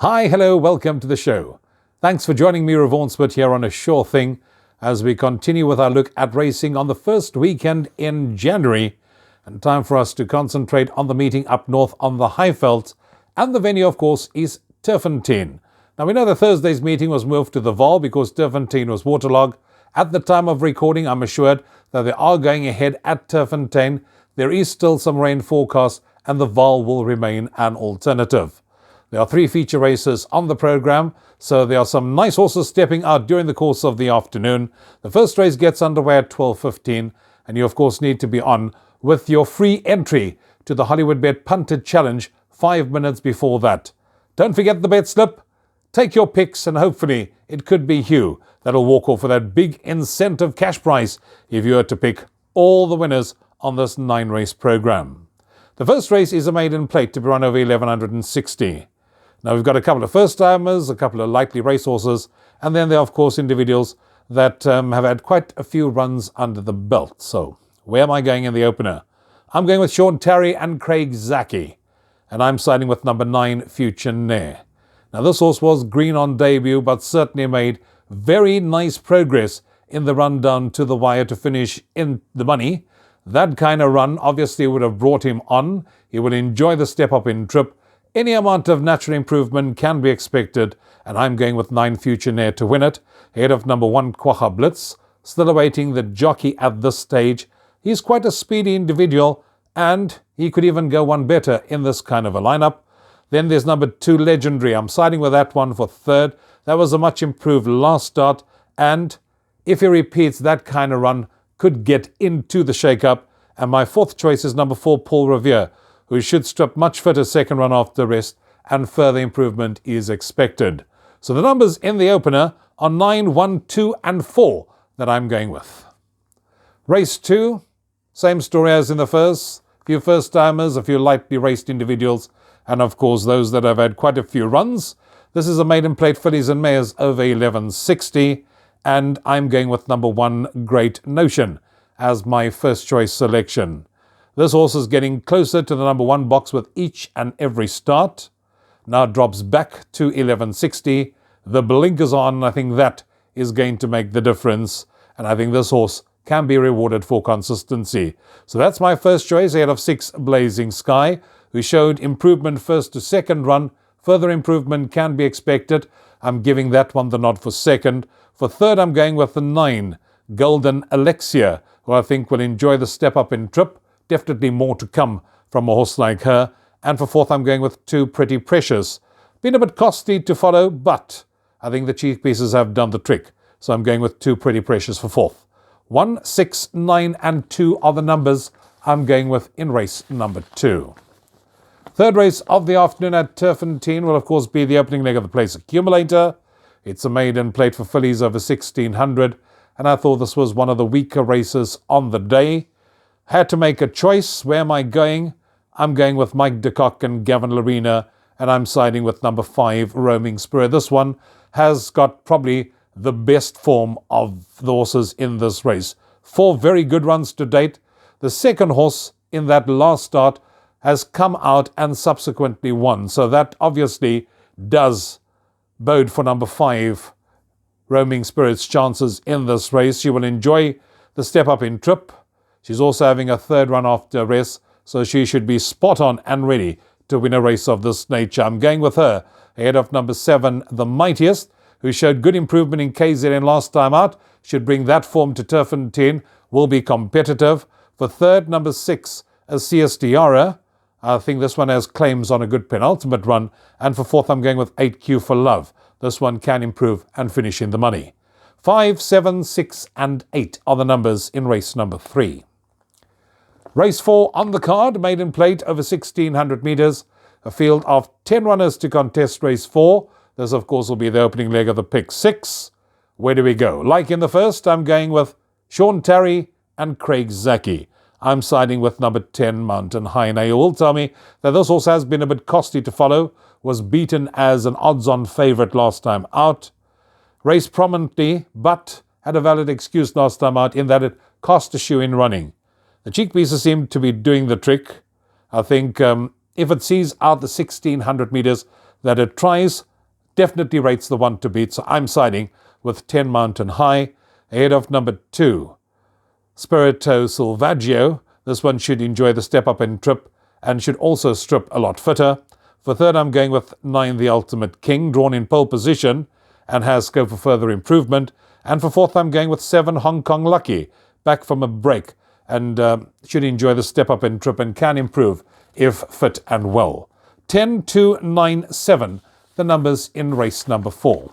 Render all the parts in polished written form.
Hi, hello, welcome to the show. Thanks for joining me, Rouvaun Smit, here on A Sure Thing as we continue with our look at racing on the first weekend in January. And time for us to concentrate on the meeting up north on the Highveld. And the venue, of course, is Turffontein. Now, we know that Thursday's meeting was moved to the Val because Turffontein was waterlogged. At the time of recording, I'm assured that they are going ahead at Turffontein. There is still some rain forecast and the Val will remain an alternative. There are 3 feature races on the program, so there are some nice horses stepping out during the course of the afternoon. The first race gets underway at 12:15, and you of course need to be on with your free entry to the Hollywoodbets Punted Challenge 5 minutes before that. Don't forget the bet slip. Take your picks and hopefully it could be Hugh that'll walk off with that big incentive cash prize if you were to pick all the winners on this 9-race program. The first race is a maiden plate to be run over 1160. Now we've got a couple of first-timers, a couple of likely racehorses, and then there are of course individuals that have had quite a few runs under the belt. So where am I going in the opener? I'm going with Sean Tarry and Craig Zaki, and I'm siding with number 9, Future Nair. Now this horse was green on debut, but certainly made very nice progress in the run down to the wire to finish in the money. That kind of run obviously would have brought him on. He would enjoy the step up in trip. Any amount of natural improvement can be expected, and I'm going with 9 Future Nair to win it, ahead of number 1 Quaha Blitz, still awaiting the jockey at this stage. He's quite a speedy individual, and he could even go one better in this kind of a lineup. Then there's number 2 Legendary. I'm siding with that one for third. That was a much improved last start, and if he repeats that kind of run, could get into the shake-up. And my fourth choice is number 4 Paul Revere, who should strip much fitter second run after rest, and further improvement is expected. So the numbers in the opener are 9, 1, 2 and 4 that I'm going with. Race 2, same story as in the first. A few first-timers, a few lightly raced individuals, and of course those that have had quite a few runs. This is a maiden plate fillies and mares over 1160, and I'm going with number 1 Great Notion as my first choice selection. This horse is getting closer to the number 1 box with each and every start. Now drops back to 1160. The blinkers on, I think that is going to make the difference. And I think this horse can be rewarded for consistency. So that's my first choice, ahead of 6 Blazing Sky, who showed improvement first to second run. Further improvement can be expected. I'm giving that one the nod for second. For third, I'm going with the 9 Golden Alexia, who I think will enjoy the step up in trip. Definitely more to come from a horse like her. And for fourth, I'm going with 2 Pretty Precious. Been a bit costly to follow, but I think the cheap pieces have done the trick. So I'm going with 2 Pretty Precious for fourth. 1, 6, 9 and 2 are the numbers I'm going with in race number 2. Third race of the afternoon at Turffontein will of course be the opening leg of the Place Accumulator. It's a maiden plate for fillies over 1600, and I thought this was one of the weaker races on the day. Had to make a choice. Where am I going? I'm going with Mike de Kock and Gavin Larena, and I'm siding with number 5 Roaming Spirit. This one has got probably the best form of the horses in this race. 4 very good runs to date. The second horse in that last start has come out and subsequently won, so that obviously does bode for number 5 Roaming Spirit's chances in this race. She will enjoy the step up in trip. She's also having a third run after rest, so she should be spot on and ready to win a race of this nature. I'm going with her ahead of number 7, The Mightiest, who showed good improvement in KZN last time out. Should bring that form to Turffontein, will be competitive. For third, number 6, Asia's Tiara. I think this one has claims on a good penultimate run. And for fourth, I'm going with 8Q for Love. This one can improve and finish in the money. 5, 7, 6 and 8 are the numbers in race number 3. Race 4 on the card, maiden plate over 1600 metres. A field of 10 runners to contest race 4. This, of course, will be the opening leg of the pick 6. Where do we go? Like in the first, I'm going with Sean Tarry and Craig Zaki. I'm siding with number 10, Mountain High. Now, you will tell me that this horse has been a bit costly to follow. Was beaten as an odds-on favourite last time out. Raced prominently, but had a valid excuse last time out in that it cost a shoe in running. The cheek pieces seem to be doing the trick. I think if it sees out the 1600 metres that it tries, definitely rates the one to beat, so I'm siding with 10 Mountain High, ahead of number 2, Spirito Silvaggio. This one should enjoy the step up in trip and should also strip a lot fitter. For third, I'm going with 9, The Ultimate King, drawn in pole position and has scope for further improvement. And for fourth, I'm going with 7, Hong Kong Lucky, back from a break and should enjoy the step up in trip and can improve if fit and well. 10, 2, 9, 7, the numbers in race number 4.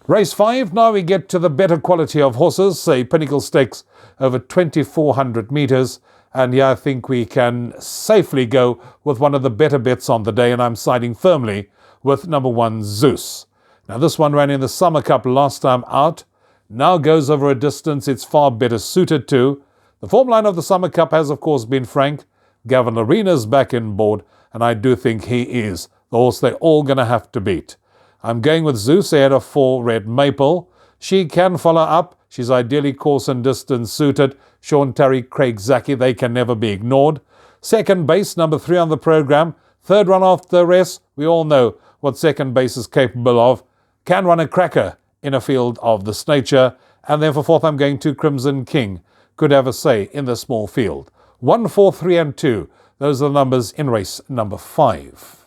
Race 5, now we get to the better quality of horses, say Pinnacle Stakes over 2,400 metres. And here I think we can safely go with one of the better bets on the day, and I'm siding firmly with number 1, Zeus. Now this one ran in the Summer Cup last time out, now goes over a distance it's far better suited to. The form line of the Summer Cup has of course been frank. Gavin Arena's back in board, and I do think he is the horse they're all going to have to beat. I'm going with Zeus ahead of 4, Red Maple. She can follow up. She's ideally course and distance suited. Sean Terry, Craig Zaki, they can never be ignored. Second base, number 3 on the programme. Third run off the rest. We all know what second base is capable of. Can run a cracker in a field of this nature. And then for fourth, I'm going to Crimson King. Could have a say in the small field. 1, 4, 3 and 2. Those are the numbers in race number 5.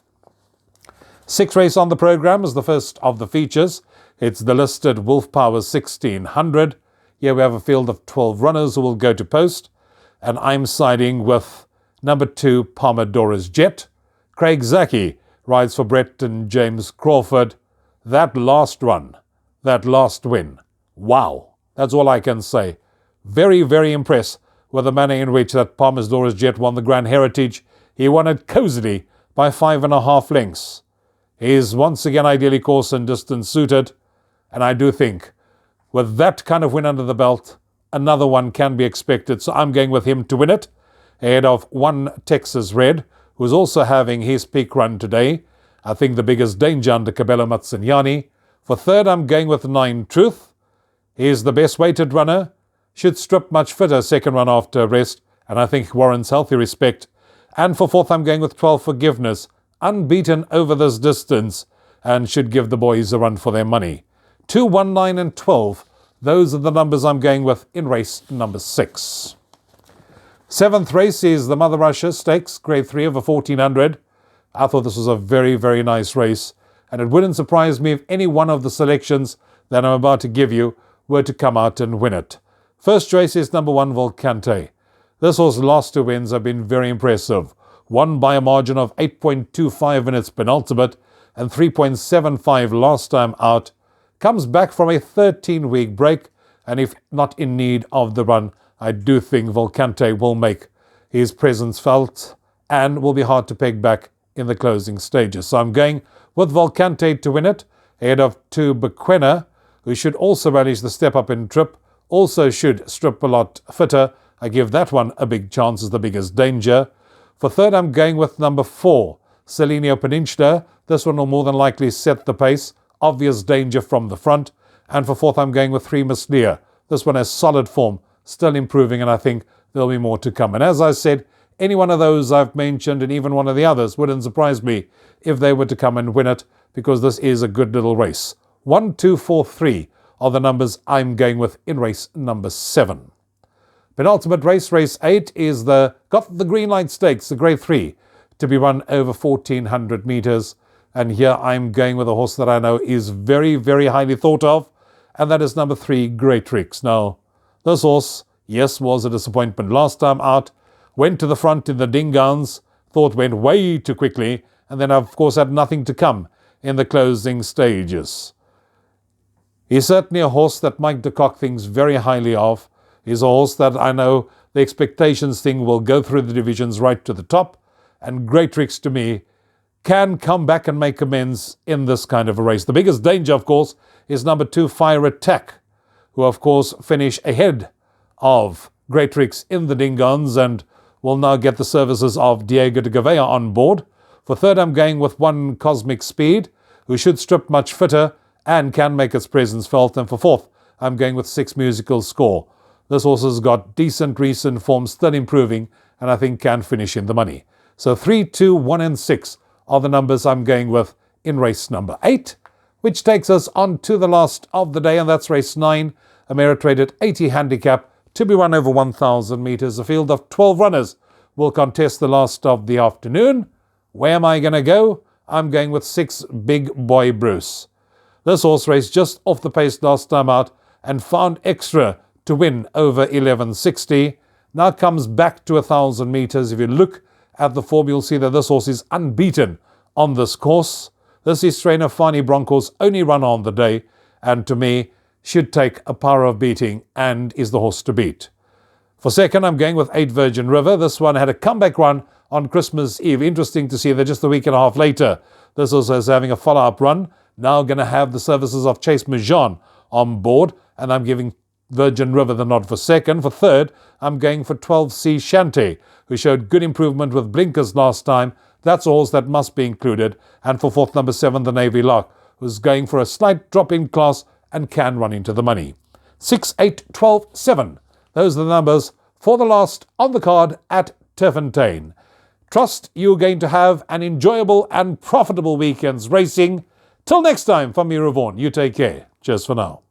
6th race on the programme is the first of the features. It's the listed Wolf Power 1600. Here we have a field of 12 runners who will go to post. And I'm siding with number 2, Pomodora's Jet. Craig Zaki rides for Brett and James Crawford. That last run, that last win, wow. That's all I can say. Very, very impressed with the manner in which that Pomodora's Jet won the Grand Heritage. He won it cozily by 5.5 lengths. He is once again ideally course and distance suited, and I do think with that kind of win under the belt, another one can be expected, so I'm going with him to win it, ahead of 1, Texas Red, who's also having his peak run today. I think the biggest danger under Cabello Mazzignani. For third, I'm going with 9, Truth. He's the best weighted runner, should strip much fitter second run after rest, and I think warrants healthy respect. And for fourth, I'm going with 12, Forgiveness, unbeaten over this distance, and should give the boys a run for their money. 2, 1, 9 and 12, those are the numbers I'm going with in race number 6. 7th race is the Mother Russia Stakes, grade 3 over 1400. I thought this was a very, very nice race, and it wouldn't surprise me if any one of the selections that I'm about to give you were to come out and win it. First race is number 1, Volcante. This horse's last 2 wins have been very impressive. Won by a margin of 8.25 in its penultimate and 3.75 last time out. Comes back from a 13-week break, and if not in need of the run, I do think Volcante will make his presence felt and will be hard to peg back in the closing stages. So I'm going with Volcante to win it, ahead of 2, Bequena, who should also relish the step up in trip, also should strip a lot fitter. I give that one a big chance as the biggest danger. For third, I'm going with number 4, Selenio Peninsula. This one will more than likely set the pace. Obvious danger from the front. And for fourth, I'm going with 3, Miss Lear. This one has solid form, still improving, and I think there'll be more to come. And as I said, any one of those I've mentioned and even one of the others wouldn't surprise me if they were to come and win it, because this is a good little race. 1, 2, 4, 3 are the numbers I'm going with in race number 7. Penultimate race, race 8, is the Got the Green Light Stakes, the grade 3, to be run over 1400 metres. And here I'm going with a horse that I know is very, very highly thought of, and that is number 3, Great Tricks. Now, this horse, yes, was a disappointment last time out, went to the front in the Dingans, thought went way too quickly, and then of course had nothing to come in the closing stages. He's certainly a horse that Mike de Kock thinks very highly of. He's a horse that I know the expectations thing will go through the divisions right to the top, and Great Tricks to me can come back and make amends in this kind of a race. The biggest danger, of course, is number 2, Fire Attack, who of course finish ahead of Great Tricks in the Dingans and will now get the services of Diego de Gavea on board. For third, I'm going with 1, Cosmic Speed, who should strip much fitter and can make its presence felt. And for fourth, I'm going with 6, Musical Score. This horse has got decent recent form, still improving, and I think can finish in the money. So 3, 2, 1 and 6 are the numbers I'm going with in race number 8, which takes us on to the last of the day, and that's race 9, a merit-rated 80 handicap to be run over 1,000 metres. A field of 12 runners will contest the last of the afternoon. Where am I going to go? I'm going with 6 Big Boy Bruce. This horse raced just off the pace last time out and found extra to win over 1160. Now comes back to 1,000 metres. If you look at the form, you'll see that this horse is unbeaten on this course. This is trainer Fani Bronco's only run on the day, and to me, should take a power of beating and is the horse to beat. For second, I'm going with 8 Virgin River. This one had a comeback run on Christmas Eve. Interesting to see that just a week and a half later, this also is having a follow-up run. Now going to have the services of Chase Majan on board, and I'm giving Virgin River the nod for second. For third, I'm going for 12C Shante, who showed good improvement with blinkers last time. That's a horse that must be included. And for fourth, number 7, the Navy Lark, who's going for a slight drop in class and can run into the money. 6, 8, 12, 7. Those are the numbers for the last on the card at Turffontein. Trust you're going to have an enjoyable and profitable weekend's racing. Till next time, from me, Rouvaun, you take care. Cheers for now.